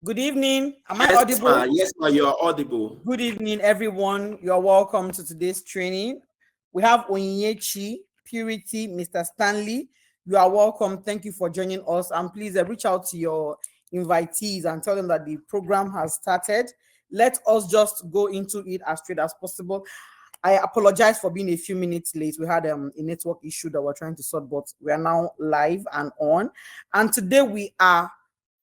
Good evening. Am I Yes, audible? yes, ma, you are audible. Good evening, everyone. You are welcome to today's training. We have Onyechi, Purity, Mr. Stanley. You are welcome. Thank you for joining us. And please reach out to your invitees and tell them that the program has started. Let us just go into it as straight as possible. I apologize for being a few minutes late. We had a network issue that we're trying to sort, but we are now live and on. And today we are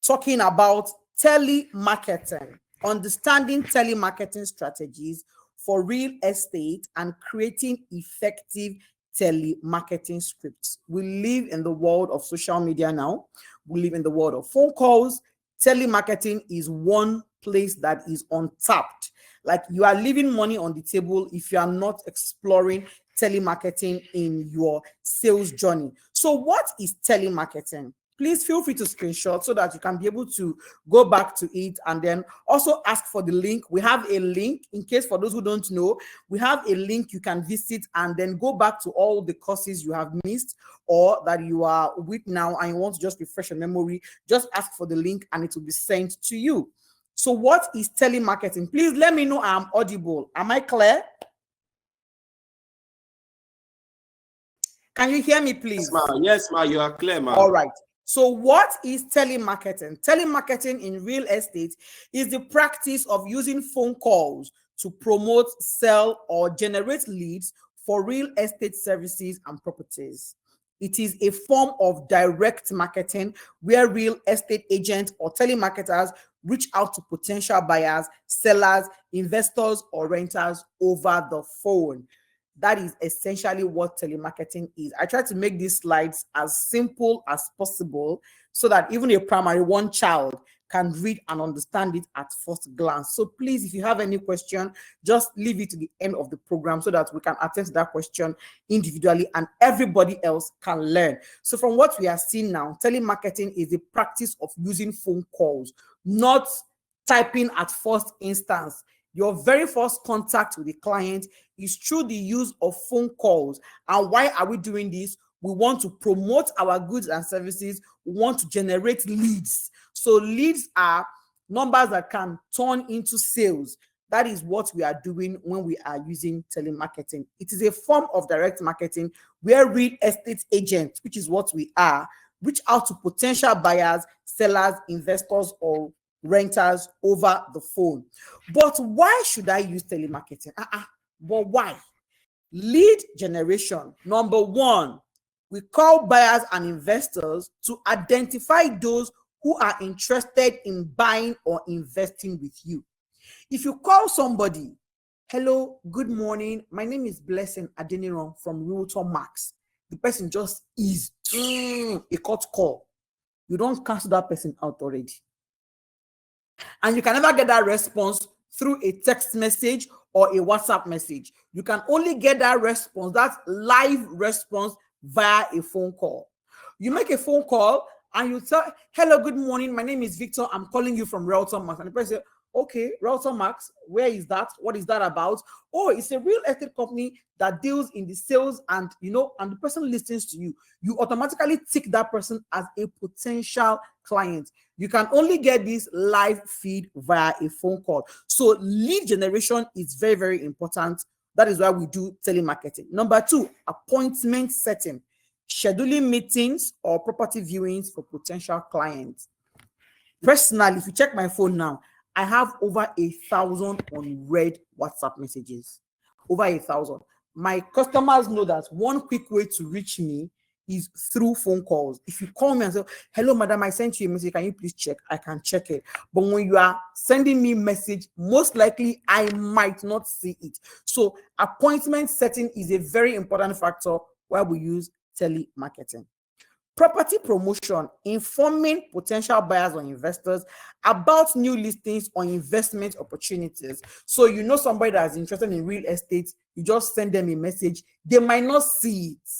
talking about telemarketing, understanding telemarketing strategies for real estate and creating effective telemarketing scripts. We live in the world of social media now. We live in the world of phone calls. Telemarketing is one place that is untapped. Like, you are leaving money on the table if you are not exploring telemarketing in your sales journey. So what is telemarketing? Please feel free to screenshot so that you can be able to go back to it and then also ask for the link. We have a link in case for those who don't know, we have a link you can visit and then go back to all the courses you have missed or that you are with now and you want to just refresh your memory. Just ask for the link and it will be sent to you. So what is telemarketing? Please let me know I'm audible. Am I clear? Can you hear me, please? Yes, ma, you are clear, ma. All right. So what is telemarketing? Telemarketing in real estate is the practice of using phone calls to promote, sell, or generate leads for real estate services and properties. It is a form of direct marketing where real estate agents or telemarketers reach out to potential buyers, sellers, investors, or renters over the phone. That is essentially what telemarketing is. I try to make these slides as simple as possible so that even a primary one child can read and understand it at first glance. So please, if you have any question, just leave it to the end of the program so that we can attend to that question individually and everybody else can learn. So from what we are seeing now, telemarketing is the practice of using phone calls, not typing at first instance. Your very first contact with the client is through the use of phone calls. And why are we doing this? We want to promote our goods and services. We want to generate leads. So leads are numbers that can turn into sales. That is what we are doing when we are using telemarketing. It is a form of direct marketing where real estate agents, which is what we are, reach out to potential buyers, sellers, investors, or renters over the phone. But why should I use telemarketing? But why? Lead generation. Number one, we call buyers and investors to identify those who are interested in buying or investing with you. If you call somebody, hello, good morning, my name is Blessing Adeniran from RealtorMax. The person just is a cut call. You don't cancel that person out already. And you can never get that response through a text message or a WhatsApp message. You can only get that response, that live response, via a phone call. You make a phone call and you tell, hello, good morning, my name is Victor, I'm calling you from RealtorMax. And the person says, okay, RealtorMax, where is that? What is that about? Oh, it's a real estate company that deals in the sales and, and the person listens to you. You automatically tick that person as a potential client. You can only get this live feed via a phone call. So lead generation is very, very important. That is why we do telemarketing. Number two, appointment setting, scheduling meetings or property viewings for potential clients. Personally, if you check my phone now, I have over 1,000 unread WhatsApp messages. Over 1,000. My customers know that one quick way to reach me is through phone calls. If you call me and say, hello, madam, I sent you a message, can you please check? I can check it. But when you are sending me a message, most likely I might not see it. So appointment setting is a very important factor where we use telemarketing. Property promotion, informing potential buyers or investors about new listings or investment opportunities. So you know somebody that is interested in real estate, you just send them a message. They might not see it.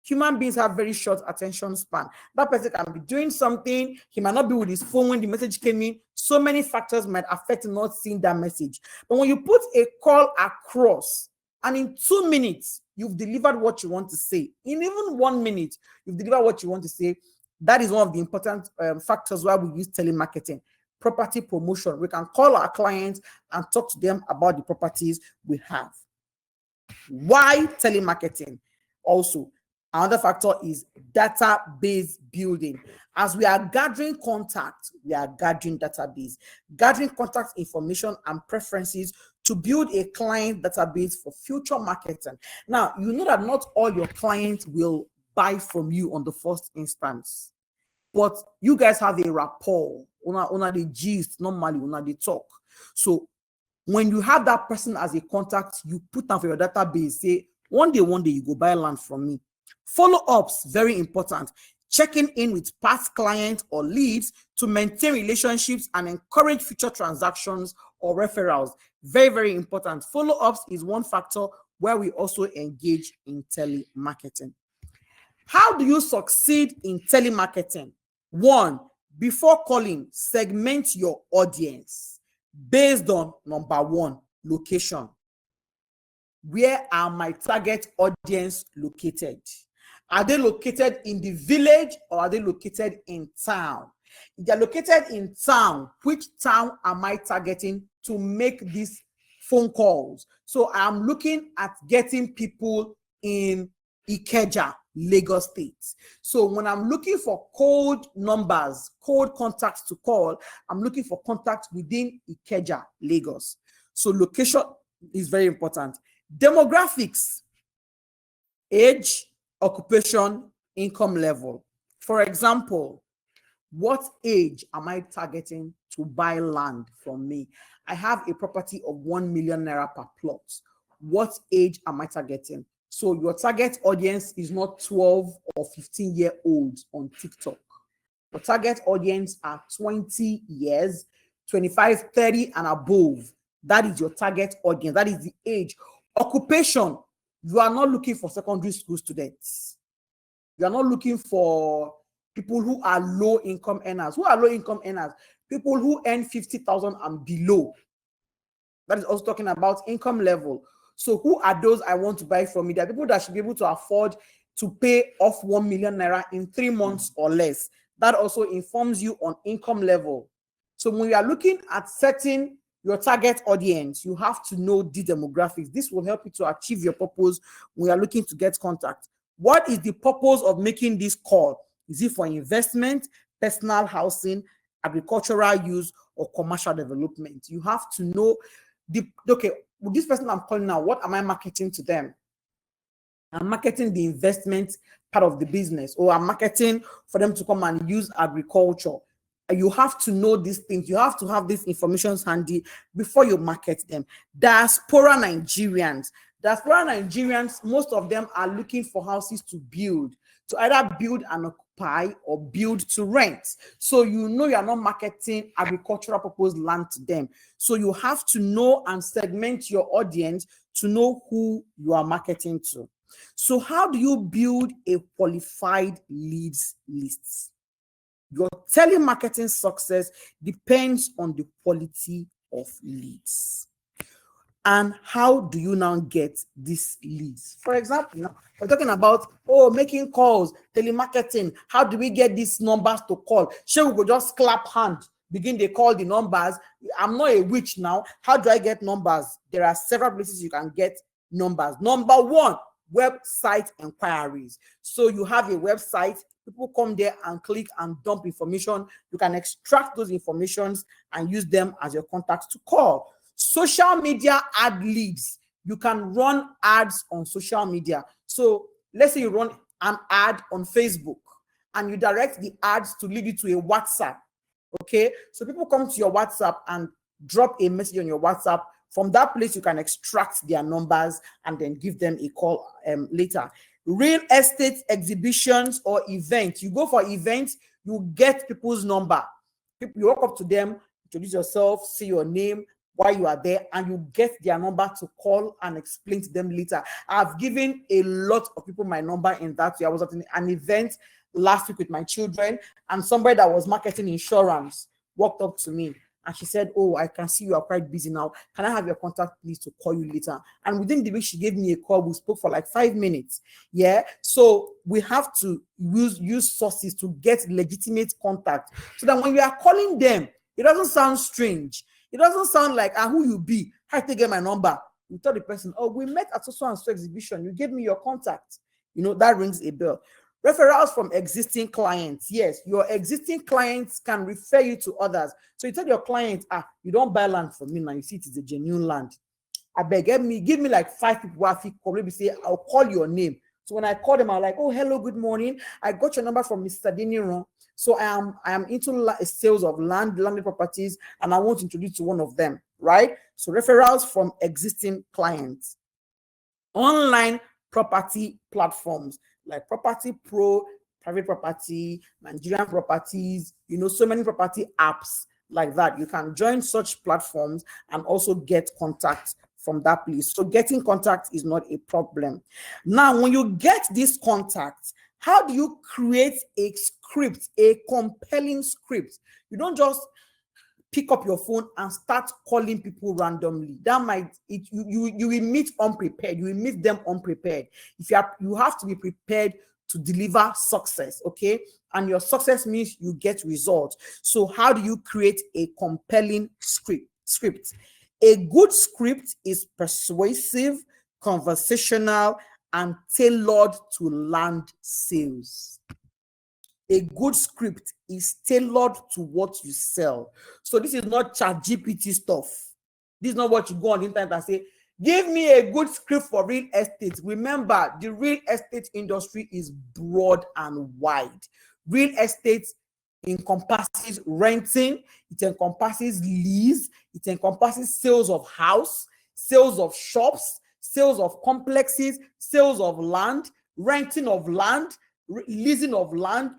Human beings have very short attention span. That person can be doing something. He might not be with his phone when the message came in. So many factors might affect not seeing that message. But when you put a call across, and in 2 minutes, you've delivered what you want to say. In even 1 minute, you've delivered what you want to say. That is one of the important factors why we use telemarketing. property promotion. We can call our clients and talk to them about the properties we have. Why telemarketing? Also, another factor is database building. As we are gathering contacts, we are gathering database, gathering contact information and preferences to build a client database for future marketing. Now, you know that not all your clients will buy from you on the first instance, but you guys have a rapport. Una the gist, normally, una the talk. So when you have that person as a contact, you put them for your database, say, one day you go buy land from me. Follow-ups, very important. Checking in with past clients or leads to maintain relationships and encourage future transactions or referrals. Very, very important. Follow-ups is one factor where we also engage in telemarketing. How do you succeed in telemarketing? One, before calling, segment your audience based on number one, location. Where are my target audience located? Are they located in the village or are they located in town? If they're located in town, which town am I targeting to make these phone calls? So I'm looking at getting people in Ikeja, Lagos State. So when I'm looking for cold numbers, cold contacts to call, I'm looking for contacts within Ikeja, Lagos. So location is very important. Demographics, age, occupation, income level. For example, what age am I targeting to buy land from me? I have a property of 1 million naira per plot. What age am I targeting? So your target audience is not 12 or 15-year-olds on TikTok. Your target audience are 20 years, 25, 30 and above. That is your target audience. That is the age. Occupation, you are not looking for secondary school students. You are not looking for people who are low income earners. Who are low income earners? People who earn 50,000 and below. That is also talking about income level. So who are those I want to buy from me? There are people that should be able to afford to pay off 1 million naira in 3 months or less. That also informs you on income level. So when you are looking at setting your target audience, you have to know the demographics. This will help you to achieve your purpose when you are looking to get contact. What is the purpose of making this call? Is it for investment, personal housing, agricultural use, or commercial development? You have to know with this person I'm calling now, what am I marketing to them? I'm marketing the investment part of the business, or I'm marketing for them to come and use agriculture. You have to know these things. You have to have these information handy before you market them. Diaspora Nigerians, most of them are looking for houses to build, to either build and occupy or build to rent. So you know you are not marketing agricultural purpose land to them. So you have to know and segment your audience to know who you are marketing to. So how do you build a qualified leads list? Your telemarketing success depends on the quality of leads. And how do you now get these leads? For example, now we're talking about making calls, telemarketing. How do we get these numbers to call? Sure, we go just clap hand, begin to call the numbers. I'm not a witch now. How do I get numbers? There are several places you can get numbers. Number one, website inquiries. So you have a website, people come there and click and dump information. You can extract those informations and use them as your contacts to call. Social media ad leads. You can run ads on social media. So let's say you run an ad on Facebook and you direct the ads to lead you to a WhatsApp. Okay, so people come to your WhatsApp and drop a message on your WhatsApp. From that place, you can extract their numbers and then give them a call later. Real estate exhibitions or events. You go for events, you get people's number. You walk up to them, introduce yourself, say your name, why you are there, and you get their number to call and explain to them later. I've given a lot of people my number in that way. I was at an event last week with my children, and somebody that was marketing insurance walked up to me and she said, I can see you are quite busy now. Can I have your contact, please, to call you later? And within the week, she gave me a call. We spoke for like 5 minutes. Yeah. So we have to use sources to get legitimate contact so that when you are calling them, It doesn't sound strange. It doesn't sound like, who you be? How to get my number? You tell the person, oh, we met at so and so exhibition. You gave me your contact. That rings a bell. Referrals from existing clients. Yes, your existing clients can refer you to others. So you tell your client, you don't buy land from me now. You see it is a genuine land. I beg, give me like 5 people who have probably say, I'll call your name. So when I call them, I'm like, oh, hello, good morning. I got your number from Mr. Diniron. So I am into sales of landed properties, and I want to introduce you to one of them, right? So referrals from existing clients. Online property platforms like Property Pro, Private Property, Nigerian Properties, so many property apps like that. You can join such platforms and also get contact from that place. So getting contact is not a problem. Now, when you get this contact, how do you create a script, a compelling script? You don't just pick up your phone and start calling people randomly. That you will meet unprepared. You will meet them unprepared. You have to be prepared to deliver success, okay? And your success means you get results. So how do you create a compelling script? A good script is persuasive, conversational, and tailored to land sales. A good script is tailored to what you sell. So this is not ChatGPT stuff. This is not what you go on the internet and say, give me a good script for real estate. Remember, the real estate industry is broad and wide. Real estate encompasses renting, it encompasses lease, it encompasses sales of house, sales of shops, sales of complexes, sales of land, renting of land, leasing of land,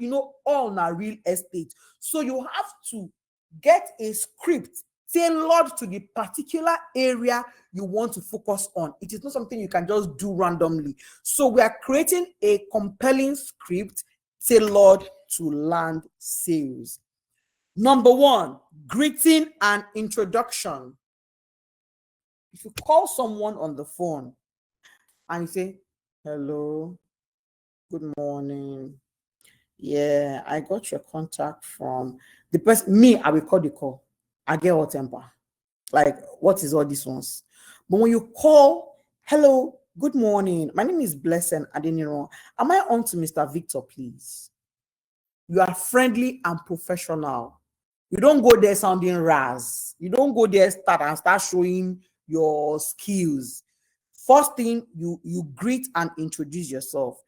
all na real estate. So you have to get a script tailored to the particular area you want to focus on. It is not something you can just do randomly. So we are creating a compelling script tailored to land sales. Number 1, greeting and introduction. If you call someone on the phone and you say, hello, good morning. Yeah, I got your contact from the person. Me, I will call the call. I get hot temper. Like, what is all these ones? But when you call, hello, good morning. My name is Blessing Adeniran. Am I on to Mr. Victor, please? You are friendly and professional. You don't go there sounding ras. You don't go there start showing your skills. First thing, you greet and introduce yourself.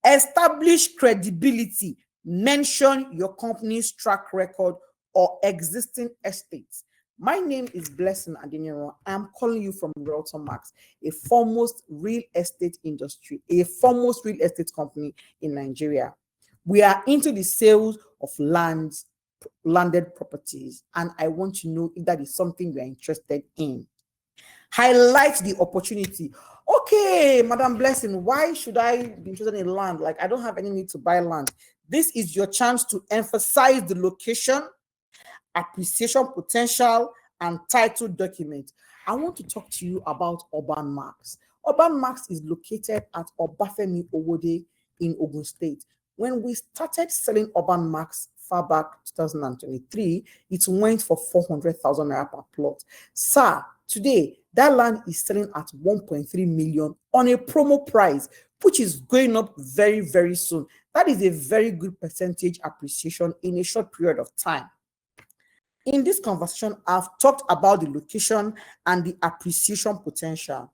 Establish credibility. Mention your company's track record or existing estates. My name is Blessing Adeniran. I'm calling you from RealtorMax, a foremost real estate industry, a foremost real estate company in Nigeria. We are into the sales of landed properties, and I want to know if that is something you are interested in. Highlight the opportunity. Okay, Madam Blessing, why should I be interested in land? Like, I don't have any need to buy land. This is your chance to emphasize the location, appreciation potential, and title document. I want to talk to you about RealtorMax. RealtorMax is located at Obafemi Owode in Ogun State. When we started selling RealtorMax far back 2023, it went for 400,000 naira per plot. Sir, today, that land is selling at 1.3 million on a promo price, which is going up very, very soon. That is a very good percentage appreciation in a short period of time. In this conversation, I've talked about the location and the appreciation potential.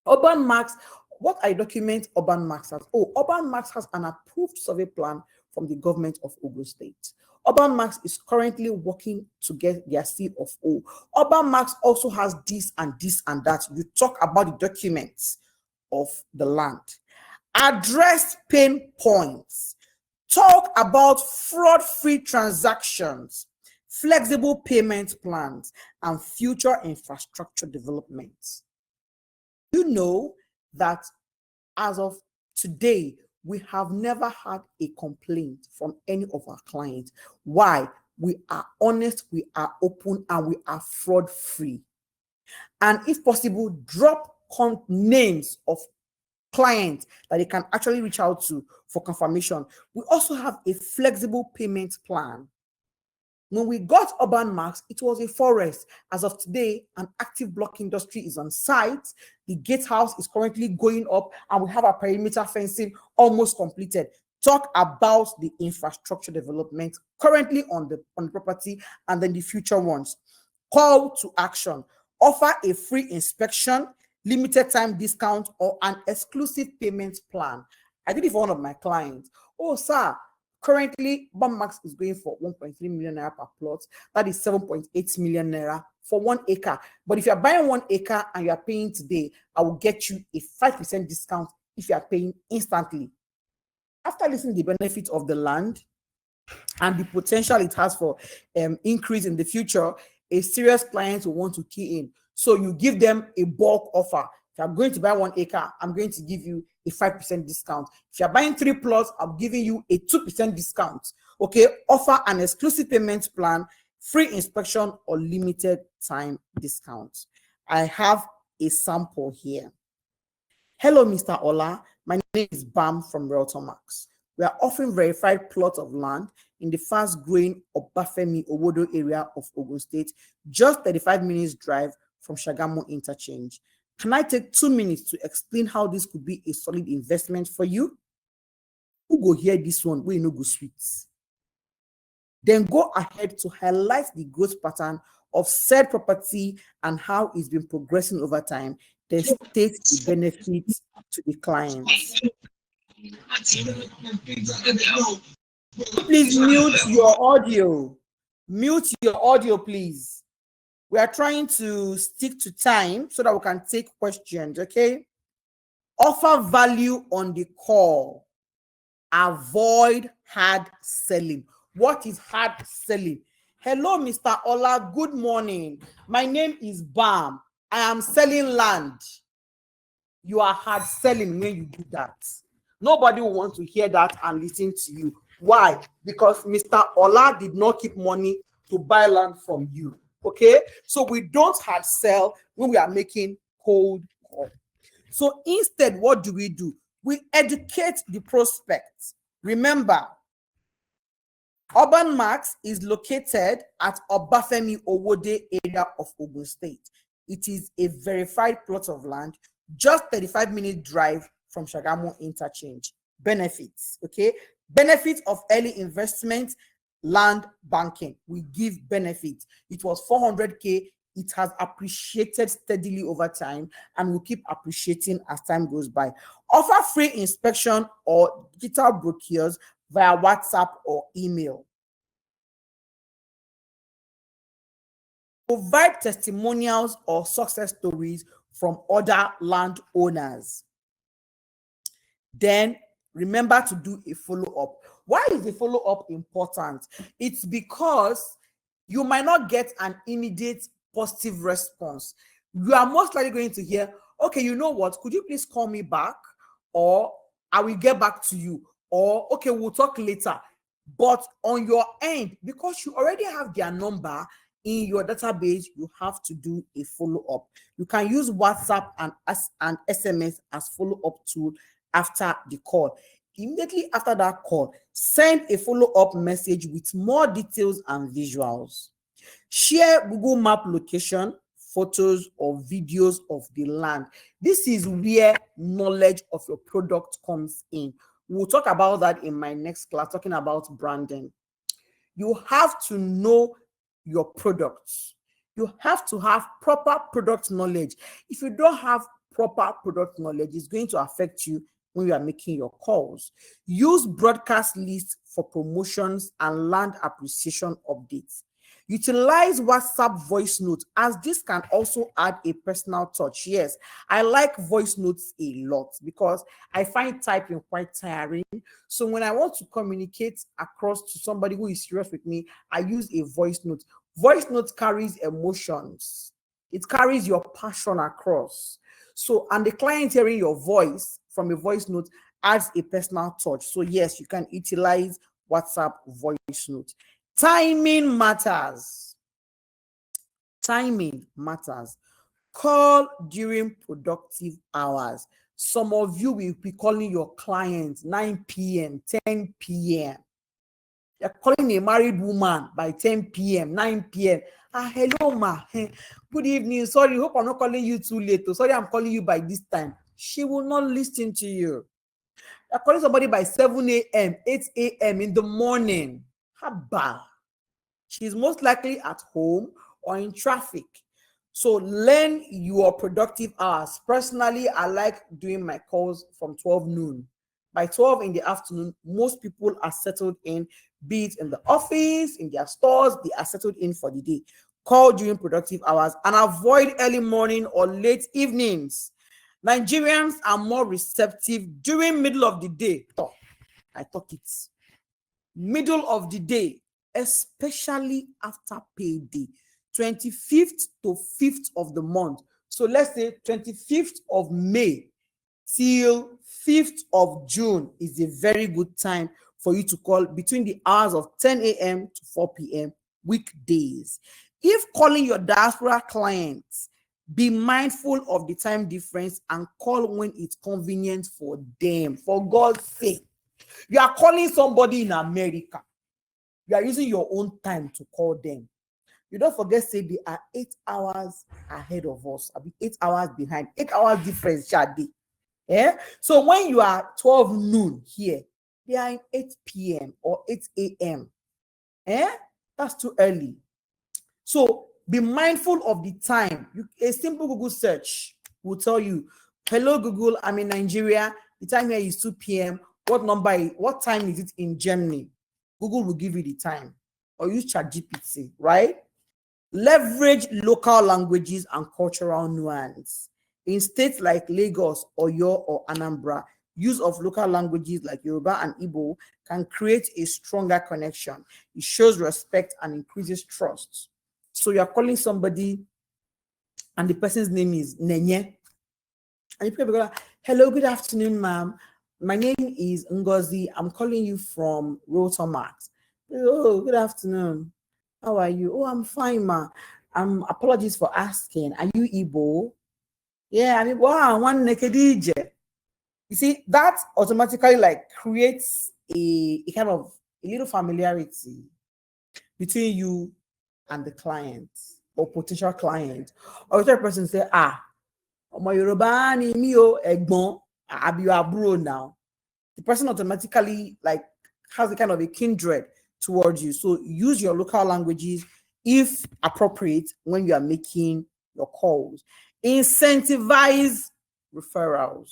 RealtorMax, what I document RealtorMax as? RealtorMax has an approved survey plan from the government of Ogun State. RealtorMax is currently working to get their C of O. RealtorMax also has this and this and that. You talk about the documents of the land. Address pain points. Talk about fraud-free transactions, flexible payment plans, and future infrastructure development. You know that as of today, we have never had a complaint from any of our clients. Why? We are honest, we are open, and we are fraud-free. And if possible, drop names of clients that they can actually reach out to for confirmation. We also have a flexible payment plan. When we got RealtorMax, it was a forest. As of today, an active block industry is on site. The gatehouse is currently going up, and we have our perimeter fencing almost completed. Talk about the infrastructure development currently on the property and then the future ones. Call to action. Offer a free inspection, limited time discount, or an exclusive payment plan. I did it for one of my clients. Oh, sir, currently RealtorMax is going for 1.3 million naira per plot. That is 7.8 million naira for 1 acre. But if you're buying 1 acre and you are paying today, I will get you a 5% discount if you are paying instantly. After listening to the benefits of the land and the potential it has for increase in the future, a serious client will want to key in. So you give them a bulk offer. If you're going to buy 1 acre, I'm going to give you a 5% discount. If you're buying 3 plots, I'm giving you a 2% discount. Okay, offer an exclusive payment plan, free inspection, or limited time discount. I have a sample here. Hello, Mr. Ola. My name is Bam from RealtorMax. We are offering verified plots of land in the fast-growing Obafemi Owodo area of Ogun State, just 35 minutes drive from Shagamu Interchange. Can I take 2 minutes to explain how this could be a solid investment for you? Who go hear this one? We no go sweet. Then go ahead to highlight the growth pattern of said property and how it's been progressing over time. Then state the benefits to the clients. Please mute your audio. Mute your audio, please. We are trying to stick to time so that we can take questions, okay? Offer value on the call. Avoid hard selling. What is hard selling? Hello, Mr. Ola. Good morning. My name is Bam. I am selling land. You are hard selling when you do that. Nobody will want to hear that and listen to you. Why? Because Mr. Ola did not keep money to buy land from you. Okay? So we don't hard sell when we are making cold call. So instead, what do? We educate the prospect. Remember, RealtorMax is located at Obafemi Owode area of Ogun State. It is a verified plot of land, just 35-minute drive from Shagamu Interchange. Benefits, okay? Benefits of early investment, land banking. We give benefits. It was 400K. It has appreciated steadily over time and will keep appreciating as time goes by. Offer free inspection or digital brochures via WhatsApp or email. Provide testimonials or success stories from other landowners. Then remember to do a follow-up. Why is the follow-up important? It's because you might not get an immediate positive response. You are most likely going to hear, okay, you know what, could you please call me back? Or I will get back to you. Or, okay, we'll talk later. But on your end, because you already have their number in your database, you have to do a follow-up. You can use WhatsApp and SMS as follow-up tool after the call. Immediately after that call, send a follow-up message with more details and visuals. Share Google Map location, photos, or videos of the land. This is where knowledge of your product comes in. We'll talk about that in my next class, talking about branding. You have to know your products. You have to have proper product knowledge. If you don't have proper product knowledge, it's going to affect you when you are making your calls. Use broadcast lists for promotions and land appreciation updates. Utilize WhatsApp voice notes, as this can also add a personal touch. Yes, I like voice notes a lot because I find typing quite tiring. So when I want to communicate across to somebody who is serious with me, I use a voice note. Voice note carries emotions. It carries your passion across. So, and the client hearing your voice from a voice note adds a personal touch. So yes, you can utilize WhatsApp voice note. Timing matters. Timing matters. Call during productive hours. Some of you will be calling your clients 9 p.m., 10 p.m. You're calling a married woman by 10 p.m., 9 p.m. Hello, ma. Good evening. Sorry, hope I'm not calling you too late. Sorry, I'm calling you by this time. She will not listen to you. You're calling somebody by 7 a.m., 8 a.m. in the morning. Haba. She's most likely at home or in traffic. So learn your productive hours. Personally, I like doing my calls from 12 noon. By 12 in the afternoon, most people are settled in, be it in the office, in their stores, they are settled in for the day. Call during productive hours and avoid early morning or late evenings. Nigerians are more receptive during middle of the day. I talk it. Middle of the day, especially after payday, 25th to 5th of the month. So let's say 25th of May till 5th of June is a very good time for you to call between the hours of 10 a.m. to 4 p.m. weekdays. If calling your diaspora clients, be mindful of the time difference and call when it's convenient for them. For God's sake, you are calling somebody in America. You are using your own time to call them. You don't forget, say they are 8 hours ahead of us. I'll be 8 hours behind. 8 hours difference, Shadi. Yeah. So when you are 12 noon here, they are in 8 p.m. or 8 a.m. Eh? That's too early. So be mindful of the time. A simple Google search will tell you, hello Google, I'm in Nigeria. The time here is 2 p.m. What time is it in Germany? Google will give you the time. Or use ChatGPT, right? Leverage local languages and cultural nuance. In states like Lagos, Oyo, or Anambra, use of local languages like Yoruba and Igbo can create a stronger connection. It shows respect and increases trust. So you're calling somebody and the person's name is Nenye. And you people go, hello, good afternoon, ma'am. My name is Ngozi. I'm calling you from RealtorMax. Oh, good afternoon. How are you? Oh, I'm fine, ma. Apologies for asking. Are you Igbo? Yeah, I mean, wow, one naked DJ. You see, that automatically like creates a kind of a little familiarity between you and the client or potential client. Or the person say, my Yoruba ni mi o egbon, abi your bro now. The person automatically like has a kind of a kindred towards you. So use your local languages if appropriate when you are making your calls. Incentivize referrals.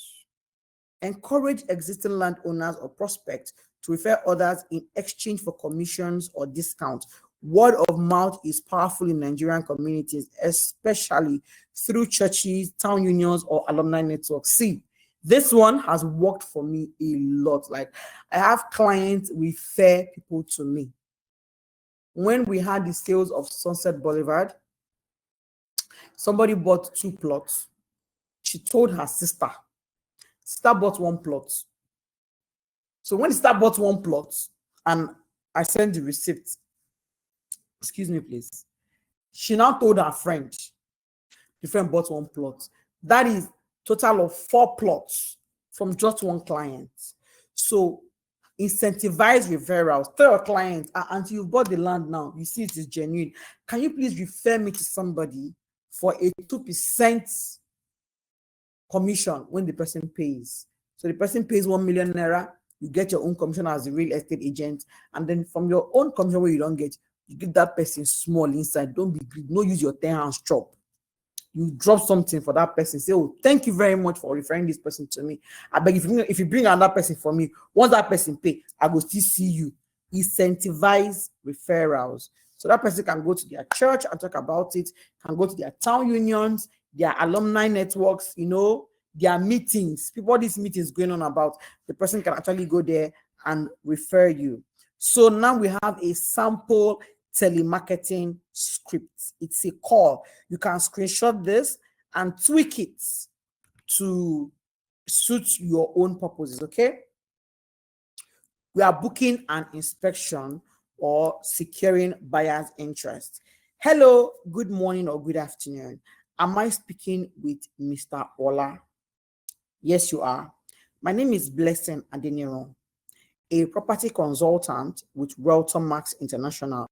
Encourage existing landowners or prospects to refer others in exchange for commissions or discounts. Word of mouth is powerful in Nigerian communities, especially through churches, town unions, or alumni networks. See, this one has worked for me a lot. Like, I have clients refer people to me. When we had the sales of Sunset Boulevard, somebody bought 2 plots. She told her sister. Sister bought 1 plot. So when the sister bought 1 plot, and I sent the receipt, excuse me, please. She now told her friend. The friend bought 1 plot. That is total of 4 plots from just 1 client. So incentivize referrals. Tell your client, until you've bought the land now, you see it is genuine. Can you please refer me to somebody for a 2% commission when the person pays? So the person pays 1 million naira, you get your own commission as a real estate agent, and then from your own commission where you don't get, you give that person small inside. Don't be greedy. No, use your 10 hands chop. You drop something for that person. Say, oh, thank you very much for referring this person to me. I beg, if you bring another person for me, once that person pay, I will still see you. Incentivize referrals. So that person can go to their church and talk about it, can go to their town unions, their alumni networks, their meetings. People, these meetings going on about, the person can actually go there and refer you. So now we have a sample telemarketing script. It's a call. You can screenshot this and tweak it to suit your own purposes, okay? We are booking an inspection or securing buyer's interest. Hello, good morning or good afternoon. Am I speaking with Mr. Ola? Yes, you are. My name is Blessing Adeniro. a property consultant with RealtorMax International,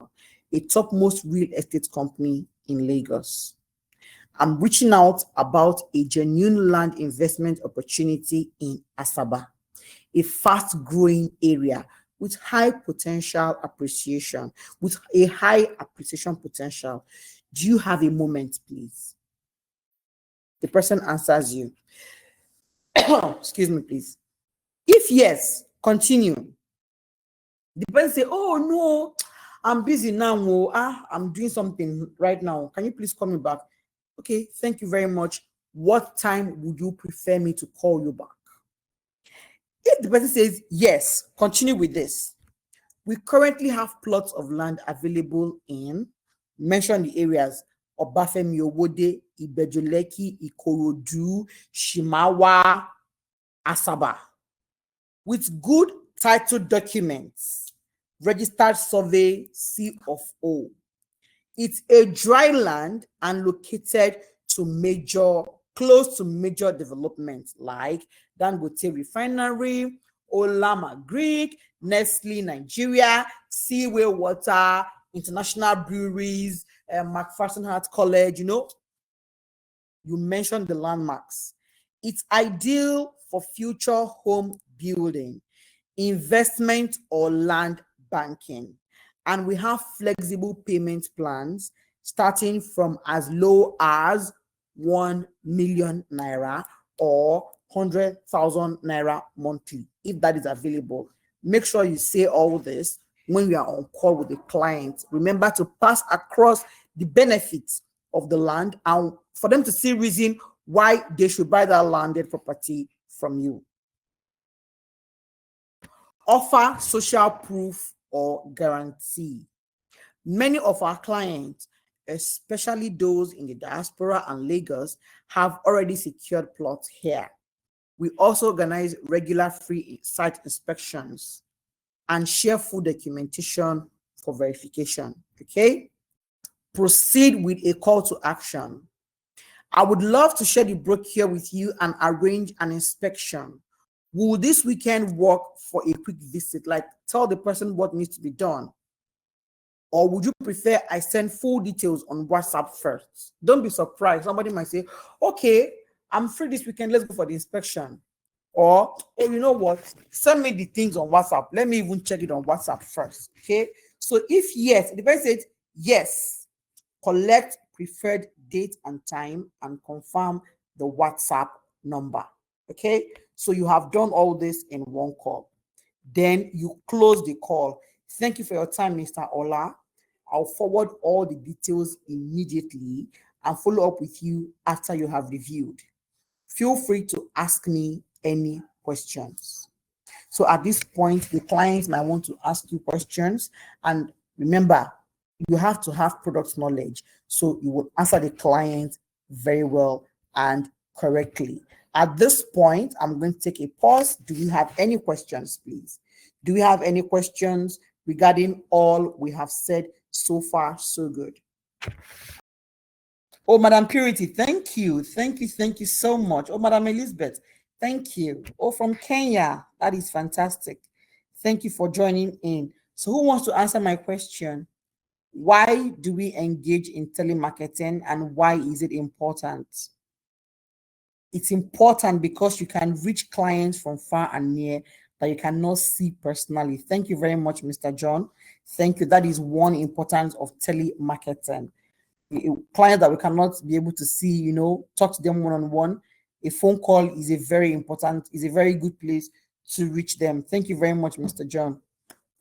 a topmost real estate company in Lagos. I'm reaching out about a genuine land investment opportunity in Asaba, a fast-growing area with high potential appreciation, with a high appreciation potential. Do you have a moment, please? The person answers you. Excuse me, please. If yes, continue. The person say, oh no, I'm busy now. I'm doing something right now. Can you please call me back? Okay, thank you very much. What time would you prefer me to call you back? If the person says yes, continue with this. We currently have plots of land available in, mention the areas, Obafemi Owode, Ibejuleki, Ikorodu, Shimawa, Asaba, with good title documents, registered survey C of O. It's a dry land and located close to major developments like Dangote Refinery, Olama Greek, Nestle Nigeria, Seaway Water, International Breweries, McPherson Art College. You mentioned the landmarks. It's ideal for future home building, investment, or land banking. And we have flexible payment plans starting from as low as 1 million naira or 100,000 naira monthly, if that is available. Make sure you say all this when we are on call with the client. Remember to pass across the benefits of the land and for them to see reason why they should buy that landed property from you. Offer social proof or guarantee. Many of our clients, especially those in the diaspora and Lagos, have already secured plots here. We also organize regular free site inspections and share full documentation for verification. Okay? Proceed with a call to action. I would love to share the brochure with you and arrange an inspection. Will this weekend work for a quick visit? Like, tell the person what needs to be done. Or would you prefer I send full details on WhatsApp first? Don't be surprised. Somebody might say, okay, I'm free this weekend. Let's go for the inspection. Or, oh, you know what? Send me the things on WhatsApp. Let me even check it on WhatsApp first. Okay. So if yes, the person said yes, collect preferred date and time and confirm the WhatsApp number. Okay. So you have done all this in one call. Then you close the call. Thank you for your time, Mr. Ola. I'll forward all the details immediately and follow up with you after you have reviewed. Feel free to ask me any questions. So at this point, the clients might want to ask you questions. And remember, you have to have product knowledge. So you will answer the client very well and correctly. At this point, I'm going to take a pause. Do we have any questions, please? Do we have any questions regarding all we have said so far? So good. Oh, Madam Purity, thank you. Thank you so much. Oh, Madam Elizabeth, thank you. Oh, from Kenya, that is fantastic. Thank you for joining in. So who wants to answer my question? Why do we engage in telemarketing and why is it important? It's important because you can reach clients from far and near that you cannot see personally. Thank you very much, Mr. John. Thank you. That is one importance of telemarketing. Clients that we cannot be able to see, talk to them one-on-one. A phone call is a very good place to reach them. Thank you very much, Mr. John.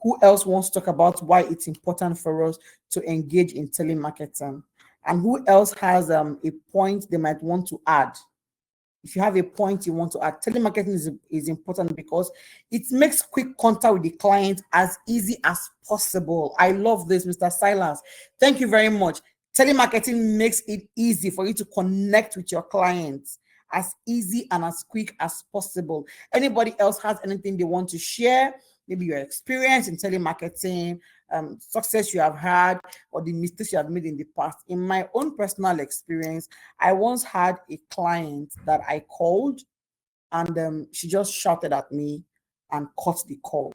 Who else wants to talk about why it's important for us to engage in telemarketing? And who else has a point they might want to add? If you have a point you want to add, telemarketing is important because it makes quick contact with the client as easy as possible. I love this, Mr. Silas. Thank you very much. Telemarketing makes it easy for you to connect with your clients as easy and as quick as possible. Anybody else has anything they want to share? Maybe your experience in telemarketing, success you have had, or the mistakes you have made in the past. In my own personal experience, I once had a client that I called and she just shouted at me and cut the call.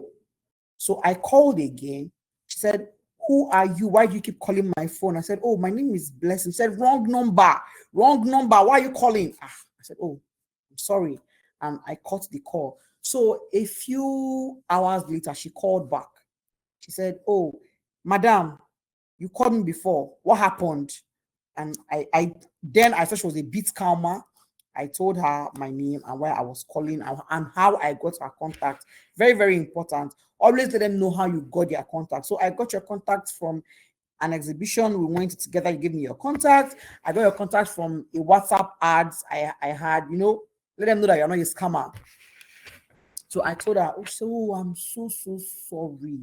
So I called again. She said, who are you? Why do you keep calling my phone? I said, oh, my name is Blessing. She said, wrong number. Wrong number. Why are you calling? I said, oh, I'm sorry. And I cut the call. So a few hours later, she called back. She said, oh, madam, you called me before. What happened? And I thought she was a bit calmer. I told her my name and why I was calling and how I got her contact. Very, very important. Always let them know how you got their contact. So I got your contact from an exhibition. We went together. You gave me your contact. I got your contact from a WhatsApp ads I had. Let them know that you're not a scammer. So I told her, oh, I'm so sorry.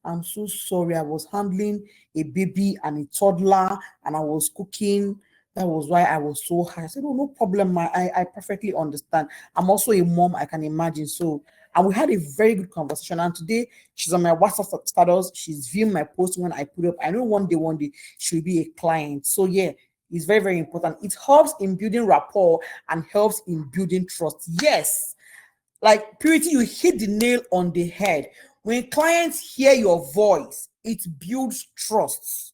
I'm so sorry. I was handling a baby and a toddler and I was cooking. That was why I was so high. I said, oh, no problem. I perfectly understand. I'm also a mom, I can imagine. So, and we had a very good conversation. And today, she's on my WhatsApp status. She's viewing my post when I put up. I know one day, she'll be a client. So, yeah, it's very, very important. It helps in building rapport and helps in building trust. Yes. Like Purity, you hit the nail on the head. When clients hear your voice, it builds trust.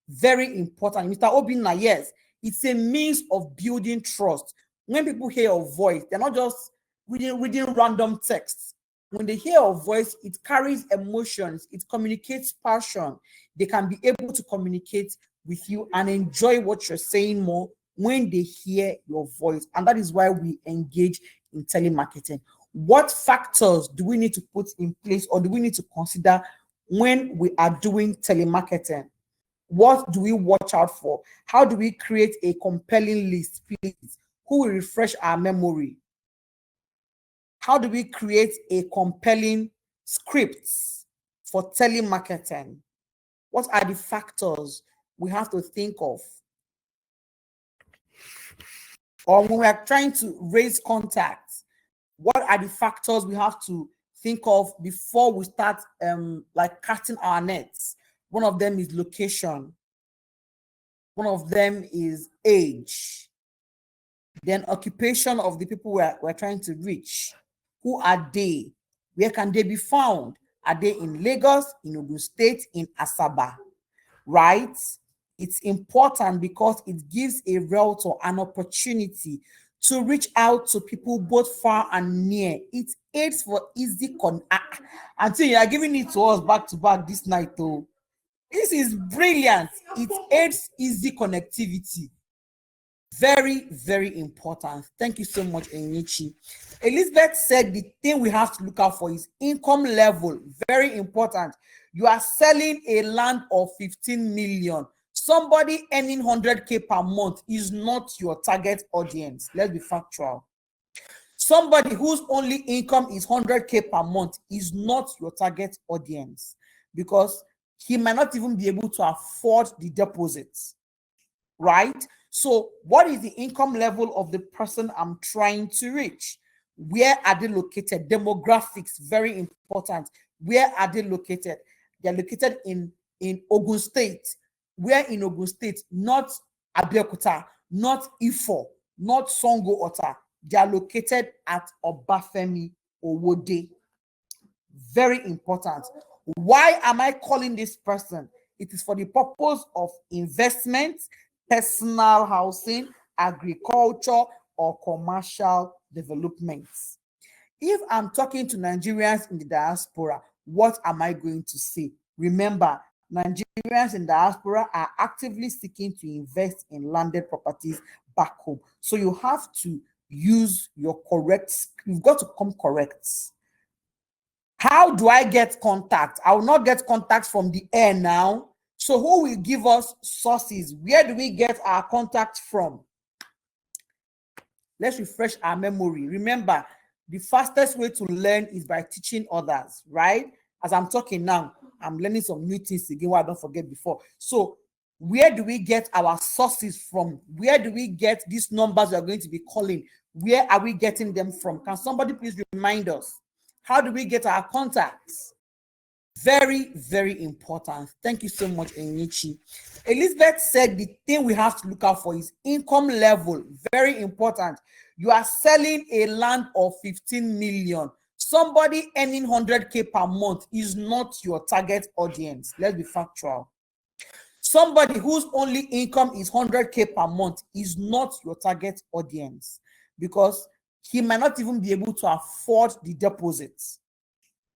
Very important. Mr. Obinna, yes, it's a means of building trust. When people hear your voice, they're not just reading random texts. When they hear your voice, it carries emotions, it communicates passion. They can be able to communicate with you and enjoy what you're saying more when they hear your voice. And that is why we engage in telemarketing. What factors do we need to put in place or do we need to consider when we are doing telemarketing? What do we watch out for? How do we create a compelling list, please? Who will refresh our memory? How do we create a compelling script for telemarketing? What are the factors we have to think of? Or when we are trying to raise contacts, what are the factors we have to think of before we start like casting our nets? One of them is location. One of them is age. Then occupation of the people we're trying to reach. Who are they? Where can they be found? Are they in Lagos, in Ogun State, in Asaba? Right? It's important because it gives a realtor an opportunity to reach out to people both far and near. It aids for easy until you are giving it to us back to back this night though. This is brilliant. It aids easy connectivity. Very, very important. Thank you so much, Enichi. Elizabeth said the thing we have to look out for is income level. Very important. You are selling a land of 15 million. Somebody earning 100K per month is not your target audience. Let's be factual. Somebody whose only income is 100K per month is not your target audience because he might not even be able to afford the deposits, right? So what is the income level of the person I'm trying to reach? Where are they located? Demographics, very important. Where are they located? They're located in Ogun State. Where in Ogun State? Not Abeokuta, not Ifo, not Songo Ota. They are located at Obafemi Owode. Very important. Why am I calling this person? It is for the purpose of investment, personal housing, agriculture, or commercial developments. If I'm talking to Nigerians in the diaspora, what am I going to say? Remember, Nigerians in diaspora are actively seeking to invest in landed properties back home. So you have to use your correct, you've got to come correct. How do I get contact? I will not get contacts from the air now. So who will give us sources? Where do we get our contact from? Let's refresh our memory. Remember, the fastest way to learn is by teaching others, right? As I'm talking now, I'm learning some new things again, what I don't forget before. So where do we get our sources from? Where do we get these numbers we are going to be calling? Where are we getting them from? Can somebody please remind us? How do we get our contacts? Very, very important. Thank you so much, Enichi. Elizabeth said the thing we have to look out for is income level. Very important. You are selling a land of 15 million. Somebody earning 100K per month is not your target audience. Let's be factual. Somebody whose only income is 100K per month is not your target audience, because he might not even be able to afford the deposits,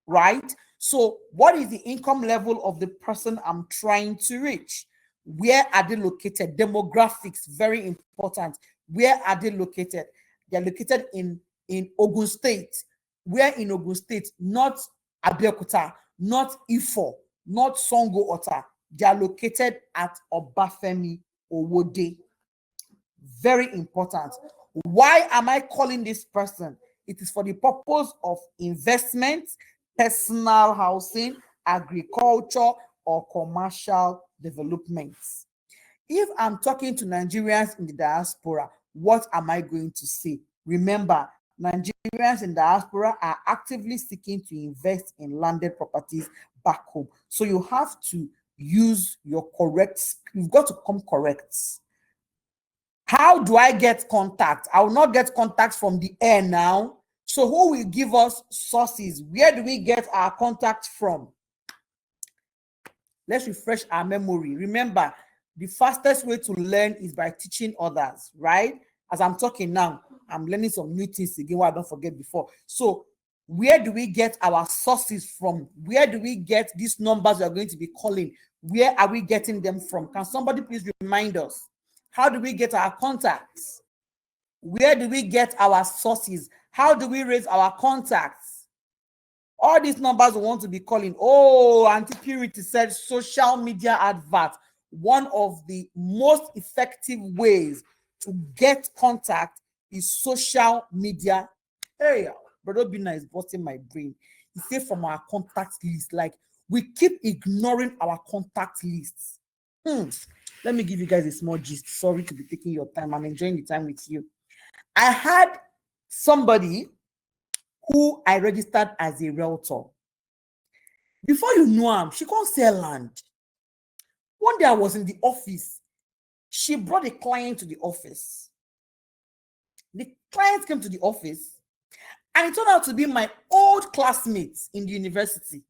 right? So what is the income level of the person I'm trying to reach? Where are they located? Demographics, very important. Where are they located? They're located in Ogun State. Where in Ogun State? Not Abeokuta, not Ifo, not Songo Ota. They are located at Obafemi Owode. Very important. Why am I calling this person? It is for the purpose of investment, personal housing, agriculture, or commercial developments. If I'm talking to Nigerians in the diaspora, what am I going to say? Remember, Nigerians in diaspora are actively seeking to invest in landed properties back home. So you have to use your correct, you've got to come correct. How do I get contact? I will not get contacts from the air now. So who will give us sources? Where do we get our contacts from? Let's refresh our memory. Remember, the fastest way to learn is by teaching others, right? As I'm talking now, I'm learning some new things again, what I don't forget before. So where do we get our sources from? Where do we get these numbers we are going to be calling? Where are we getting them from? Can somebody please remind us? How do we get our contacts? Where do we get our sources? How do we raise our contacts? All these numbers we want to be calling. Oh, Auntie Purity said social media advert. One of the most effective ways to get contact is social media. Hey, Brother Bina is busting my brain. He said from our contact list, like we keep ignoring our contact lists. Let me give you guys a small gist. Sorry to be taking your time. I'm enjoying the time with you. I had somebody who I registered as a realtor. Before you know him, she can't sell land. One day I was in the office. She brought a client to the office. The client came to the office and it turned out to be my old classmates in the university.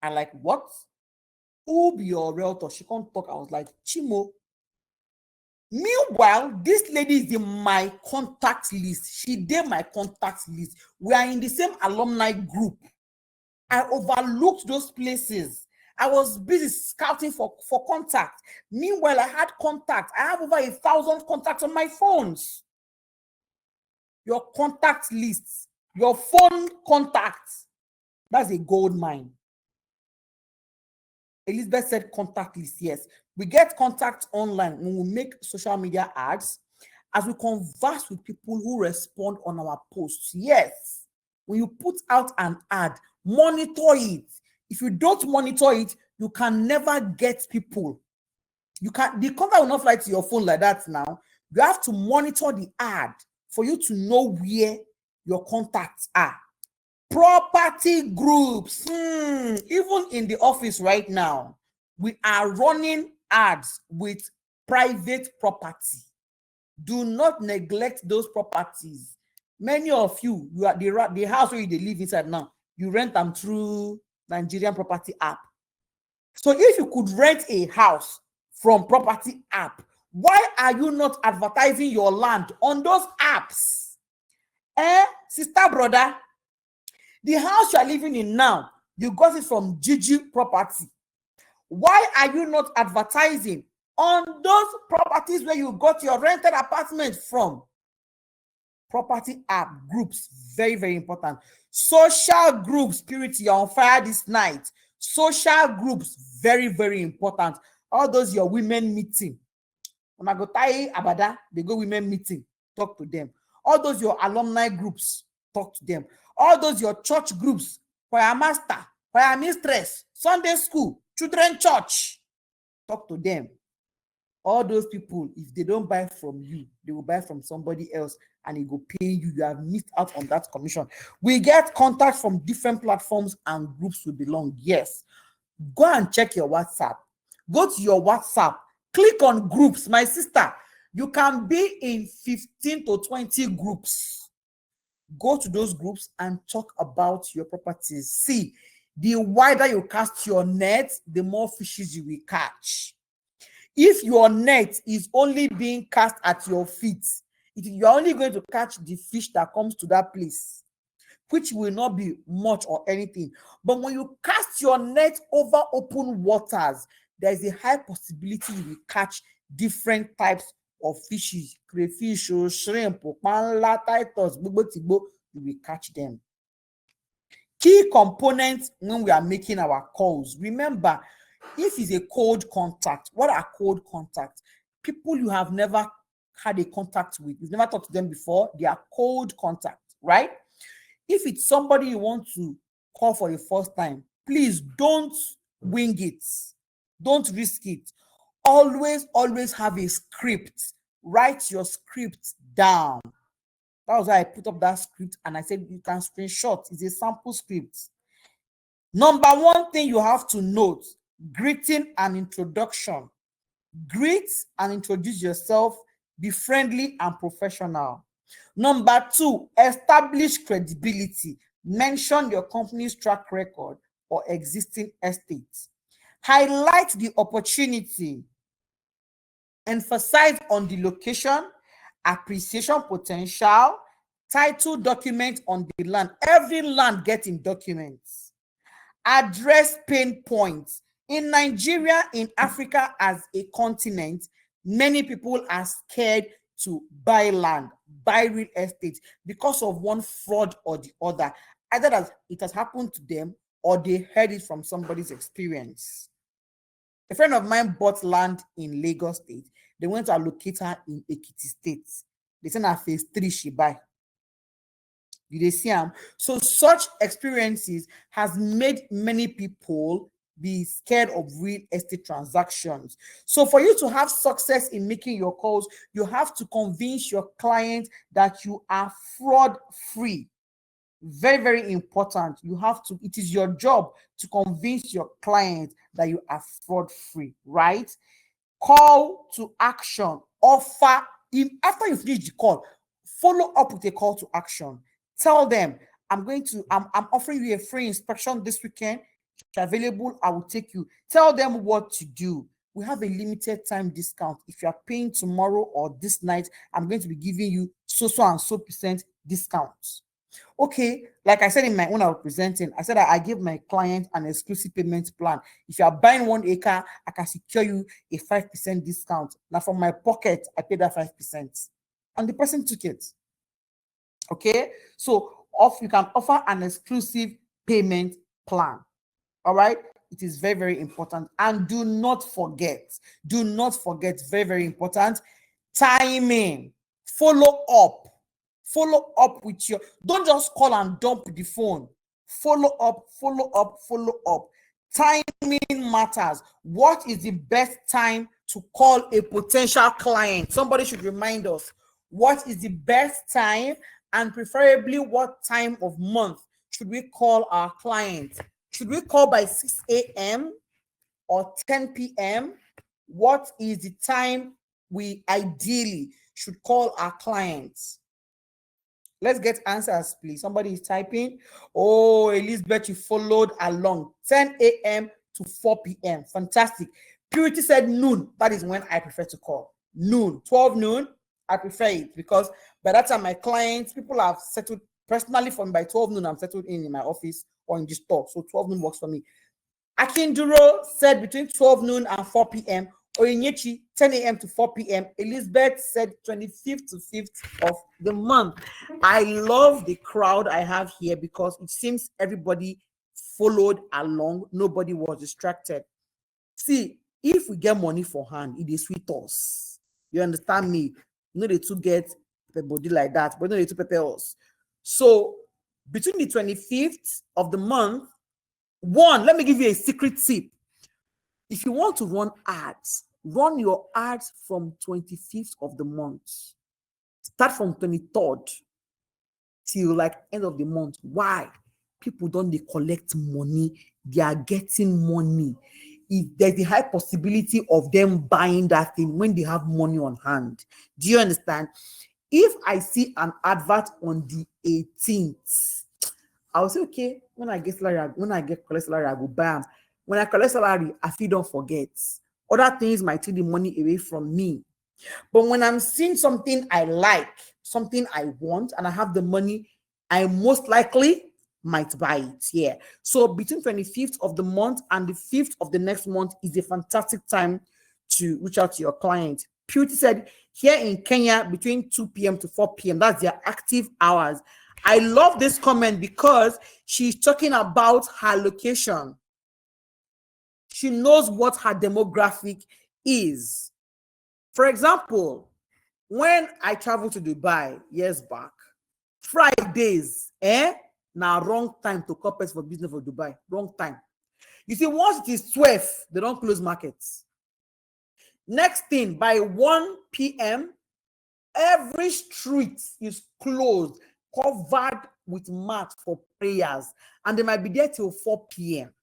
I'm like, what? Who be your realtor? She can't talk. I was like, Chimo. Meanwhile, this lady is in my contact list. She did my contact list. We are in the same alumni group. I overlooked those places. I was busy scouting for contact. Meanwhile, I had contact. I have over 1,000 contacts on my phones. Your contact lists, your phone contacts, that's a gold mine. Elizabeth said contact list. Yes, we get contact online when we make social media ads, as we converse with people who respond on our posts. Yes, when you put out an ad, monitor it. If you don't monitor it, you can never get people. The contact will not fly to your phone like that now. You have to monitor the ad for you to know where your contacts are. Property groups. Even in the office right now, we are running ads with private property. Do not neglect those properties. Many of you, are the house where you live inside now, you rent them through Nigerian property app. So if you could rent a house from property app, why are you not advertising your land on those apps? Sister, brother, the house you are living in now, you got it from Gigi Property. Why are you not advertising on those properties where you got your rented apartment from? Property app groups, very, very important. Social groups, Purity, you're on fire this night. Social groups, very, very important. All those your women meeting. When I go tie Abada, they go women meeting, talk to them. All those your alumni groups, talk to them. All those your church groups, choir master, choir mistress, Sunday school, children church, talk to them. All those people, if they don't buy from you, they will buy from somebody else and it will pay you. You have missed out on that commission. We get contacts from different platforms and groups we belong. Yes. Go and check your WhatsApp. Go to your WhatsApp. Click on groups. My sister, you can be in 15 to 20 groups. Go to those groups and talk about your properties. See, the wider you cast your net, the more fishes you will catch. If your net is only being cast at your feet, you're only going to catch the fish that comes to that place, which will not be much or anything. But when you cast your net over open waters, there's a high possibility you will catch different types of fishes, crayfish, shrimp, panla, titus, you will catch them. Key components when we are making our calls. Remember, if it's a cold contact, what are cold contacts? People you have never had a contact with, you've never talked to them before, they are cold contacts, right? If it's somebody you want to call for the first time, please don't wing it. Don't risk it. Always have a script. Write your script down. That was why I put up that script and I said you can screenshot. It's a sample script. Number one thing you have to note, greeting and introduction. Greet and introduce yourself. Be friendly and professional. Number two, establish credibility. Mention your company's track record or existing estates. Highlight the opportunity. Emphasize on the location, appreciation potential, title document on the land. Every land getting documents. Address pain points. In Nigeria, in Africa as a continent, many people are scared to buy land, buy real estate because of one fraud or the other. Either that it has happened to them or they heard it from somebody's experience. A friend of mine bought land in Lagos State. They went to allocate her in Ekiti State. They sent her phase 3 she buy. Did they see him? So such experiences has made many people be scared of real estate transactions. So for you to have success in making your calls, you have to convince your client that you are fraud free. Very, very important. You have to, it is your job to convince your client that you are fraud free, right? Call to action. Offer in after you finish the call, follow up with a call to action. Tell them, I'm offering you a free inspection this weekend. If you're available, I will take you. Tell them what to do. We have a limited time discount. If you are paying tomorrow or this night, I'm going to be giving you so and so percent discount. Okay, like I said in my when I was presenting, I said I give my client an exclusive payment plan. If you are buying 1 acre, I can secure you a 5% discount. Now from my pocket, I paid that 5%. And the person took it. Okay, so you can offer an exclusive payment plan. All right, it is very, very important. And do not forget, very, very important, timing. Follow up with your, don't just call and dump the phone. Follow up. Timing matters. What is the best time to call a potential client? Somebody should remind us. What is the best time, and preferably what time of month should we call our clients? Should we call by 6 a.m. or 10 p.m.? What is the time we ideally should call our clients? Let's get answers, please. Somebody is typing. Oh, Elizabeth, you followed along. 10 a.m. to 4 p.m. Fantastic. Purity said noon. That is when I prefer to call. Noon. 12 noon. I prefer it because by that time, my clients, people have settled personally from by 12 noon. I'm settled in my office or in the store. So 12 noon works for me. Akinduro said between 12 noon and 4 p.m. Oyinyechi, 10 a.m. to 4 p.m. Elizabeth said 25th to 5th of the month. I love the crowd I have here because it seems everybody followed along. Nobody was distracted. See, if we get money for hand, it is sweet us. You understand me? You know, they two get the body like that, but no, they two prepare us. So between the 25th of the month, let me give you a secret tip. If you want to run ads, run your ads from 25th of the month. Start from 23rd till like end of the month. Why? People don't they collect money. They are getting money. There's a high possibility of them buying that thing when they have money on hand. Do you understand? If I see an advert on the 18th, I'll say, okay, when I get salary, when I get collect salary, I go bam. When I collect salary, I feel don't forget. Other things might take the money away from me. But when I'm seeing something I like, something I want, and I have the money, I most likely might buy it. Yeah. So between 25th of the month and the 5th of the next month is a fantastic time to reach out to your client. Purity said here in Kenya, between 2 p.m. to 4 p.m., that's their active hours. I love this comment because she's talking about her location. She knows what her demographic is. For example, when I traveled to Dubai years back, Fridays, now wrong time to corporate for business for Dubai. Wrong time. You see, once it is 12, they don't close markets. Next thing, by 1 p.m., every street is closed, covered with mats for prayers, and they might be there till 4 p.m.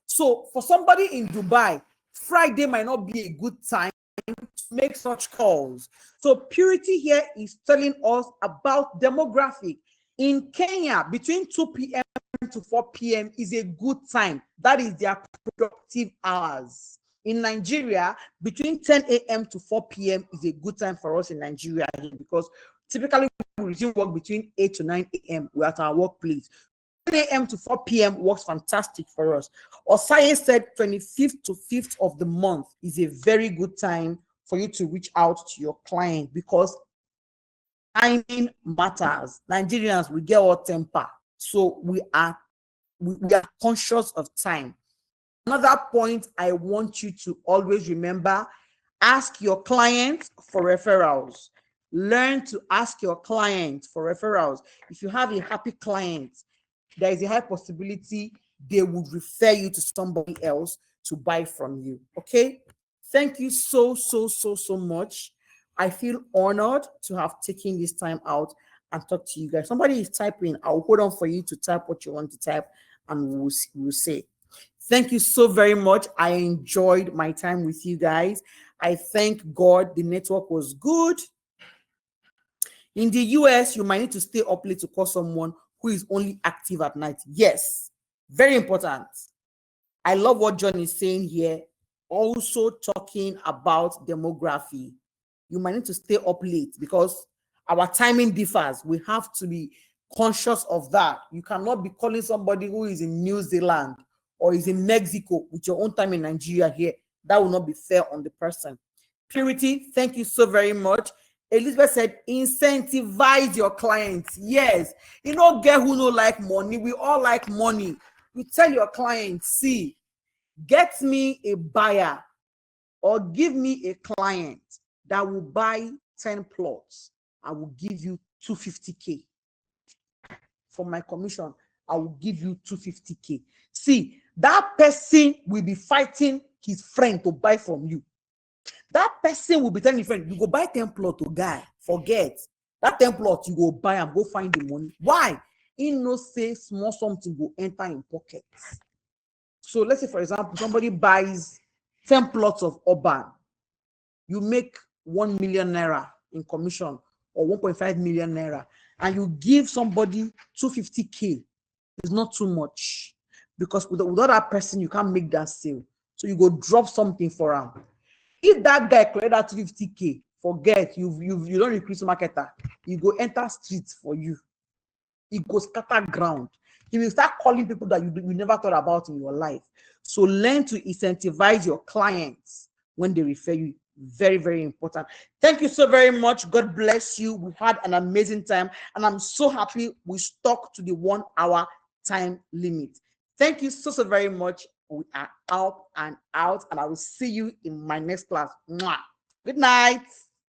So for somebody in Dubai, Friday might not be a good time to make such calls. So Purity here is telling us about demographic. In Kenya, between 2 p.m. to 4 p.m. is a good time. That is their productive hours. In Nigeria, between 10 a.m. to 4 p.m. is a good time for us in Nigeria because typically we resume work between 8 to 9 a.m. We're at our workplace. 10 a.m. to 4 p.m. works fantastic for us. Osai said 25th to 5th of the month is a very good time for you to reach out to your client because timing matters. Nigerians, we get our temper. So we are conscious of time. Another point I want you to always remember, ask your clients for referrals. Learn to ask your clients for referrals. If you have a happy client, there is a high possibility they would refer you to somebody else to buy from you. Okay? Thank you so much. I feel honored to have taken this time out and talk to you guys. Somebody is typing. I'll hold on for you to type what you want to type and we'll say. Thank you so very much. I enjoyed my time with you guys. I thank God the network was good. In the US, you might need to stay up late to call someone who is only active at night. Yes, very important. I love what John is saying here. Also talking about demography. You might need to stay up late because our timing differs. We have to be conscious of that. You cannot be calling somebody who is in New Zealand or is in Mexico with your own time in Nigeria here. That will not be fair on the person. Purity, thank you so very much. Elizabeth said, incentivize your clients. Yes. You know, girl who don't like money. We all like money. You tell your clients, see, get me a buyer or give me a client that will buy 10 plots. I will give you 250K. For my commission, I will give you 250K. See, that person will be fighting his friend to buy from you. That person will be telling his friend, you go buy 10 plot to guy. Forget. That 10 plot, you go buy and go find the money. Why? He no say small something will enter in pockets. So let's say, for example, somebody buys 10 plots of urban. You make 1 million naira in commission or 1.5 million naira, and you give somebody 250K. It's not too much because without that person, you can't make that sale. So you go drop something for him. If that guy collect that 250K, forget you don't recruit marketer. He go enter streets for you. He go scatter ground. He will start calling people that you never thought about in your life. So learn to incentivize your clients when they refer you. Very, very important. Thank you so very much. God bless you. We had an amazing time, and I'm so happy we stuck to the 1 hour time limit. Thank you so very much. We are out and out, and I will see you in my next class. Mwah. Good night.